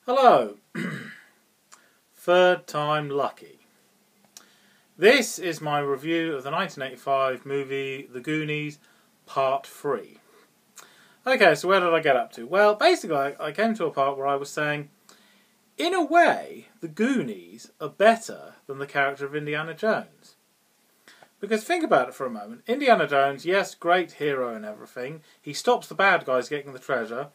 Hello. Third time lucky. This is my review of the 1985 movie The Goonies Part 3. Okay, so where did I get up to? Well, basically I came to a part where I was saying, in a way, the Goonies are better than the character of Indiana Jones. Because think about it for a moment. Indiana Jones, yes, great hero and everything. He stops the bad guys getting the treasure,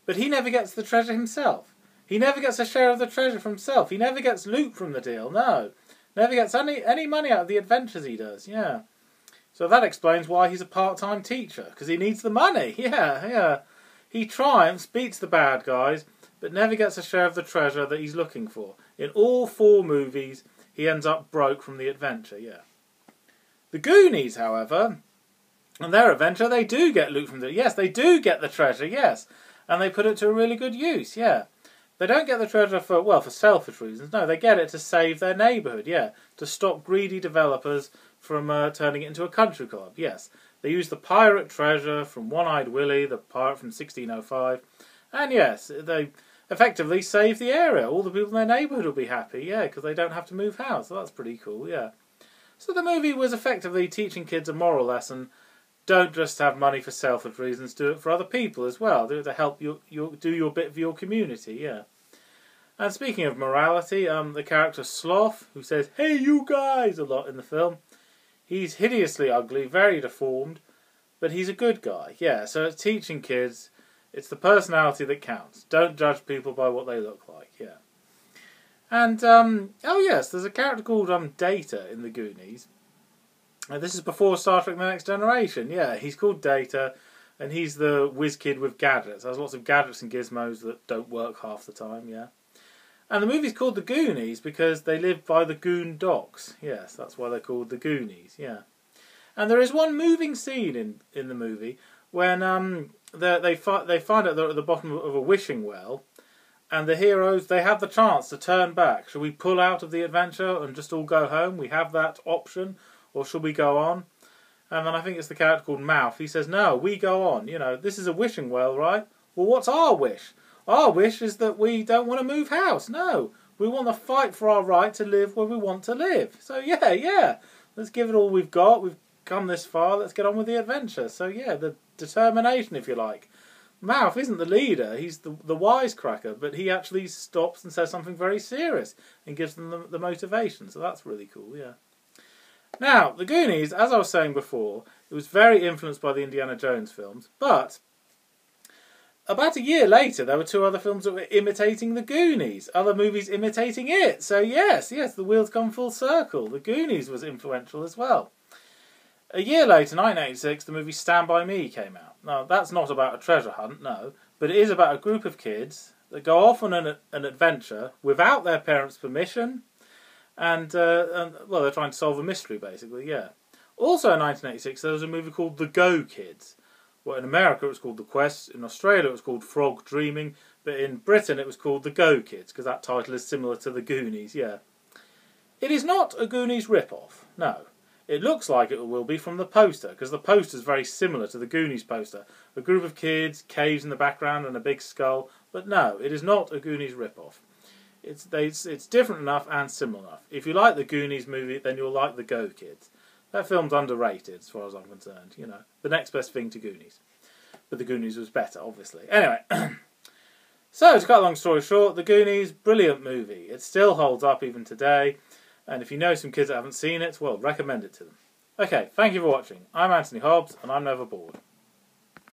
but he never gets the treasure himself. He never gets a share of the treasure for himself. He never gets loot from the deal, no. Never gets any money out of the adventures he does, yeah. So that explains why he's a part-time teacher, because he needs the money, yeah. He triumphs, beats the bad guys, but never gets a share of the treasure that he's looking for. In all 4 movies, he ends up broke from the adventure, yeah. The Goonies, however, on their adventure, they do get loot from the... Yes, they do get the treasure, yes. And they put it to a really good use, yeah. They don't get the treasure for selfish reasons. No, they get it to save their neighbourhood, yeah. To stop greedy developers from turning it into a country club, yes. They use the pirate treasure from One-Eyed Willie, the pirate from 1605. And yes, they effectively save the area. All the people in their neighbourhood will be happy, yeah, because they don't have to move house. So that's pretty cool, yeah. So the movie was effectively teaching kids a moral lesson. Don't just have money for selfish reasons, do it for other people as well. Do it to help you do your bit for your community, yeah. And speaking of morality, the character Sloth, who says, "Hey you guys," a lot in the film, he's hideously ugly, very deformed, but he's a good guy, yeah. So it's teaching kids, it's the personality that counts. Don't judge people by what they look like, yeah. And, oh yes, there's a character called Data in the Goonies. This is before Star Trek The Next Generation, yeah. He's called Data, and he's the whiz kid with gadgets. There's lots of gadgets and gizmos that don't work half the time, yeah. And the movie's called The Goonies because they live by the Goon Docks. Yes, that's why they're called The Goonies, yeah. And there is one moving scene in the movie when they find out they're at the bottom of a wishing well, and the heroes, they have the chance to turn back. Should we pull out of the adventure and just all go home? We have that option. Or should we go on? And then I think it's the character called Mouth. He says, no, we go on. You know, this is a wishing well, right? Well, what's our wish? Our wish is that we don't want to move house. No, we want to fight for our right to live where we want to live. So, yeah. Let's give it all we've got. We've come this far. Let's get on with the adventure. So, yeah, the determination, if you like. Mouth isn't the leader. He's the wisecracker. But he actually stops and says something very serious and gives them the motivation. So that's really cool, yeah. Now, The Goonies, as I was saying before, it was very influenced by the Indiana Jones films, but about a year later there were 2 other films that were imitating The Goonies, other movies imitating it. So yes, the wheels come full circle. The Goonies was influential as well. A year later, 1986, the movie Stand By Me came out. Now, that's not about a treasure hunt, no, but it is about a group of kids that go off on an adventure without their parents' permission. And they're trying to solve a mystery, basically, yeah. Also in 1986, there was a movie called The Go Kids. Well, in America it was called The Quest, in Australia it was called Frog Dreaming, but in Britain it was called The Go Kids, because that title is similar to The Goonies, yeah. It is not a Goonies rip-off, no. It looks like it will be from the poster, because the poster is very similar to the Goonies poster. A group of kids, caves in the background and a big skull, but no, it is not a Goonies rip-off. It's different enough and similar enough. If you like the Goonies movie, then you'll like The Go Kids. That film's underrated, as far as I'm concerned. You know, the next best thing to Goonies. But The Goonies was better, obviously. Anyway, so to cut a long story short, The Goonies, brilliant movie. It still holds up even today. And if you know some kids that haven't seen it, well, recommend it to them. Okay, thank you for watching. I'm Anthony Hobbs, and I'm never bored.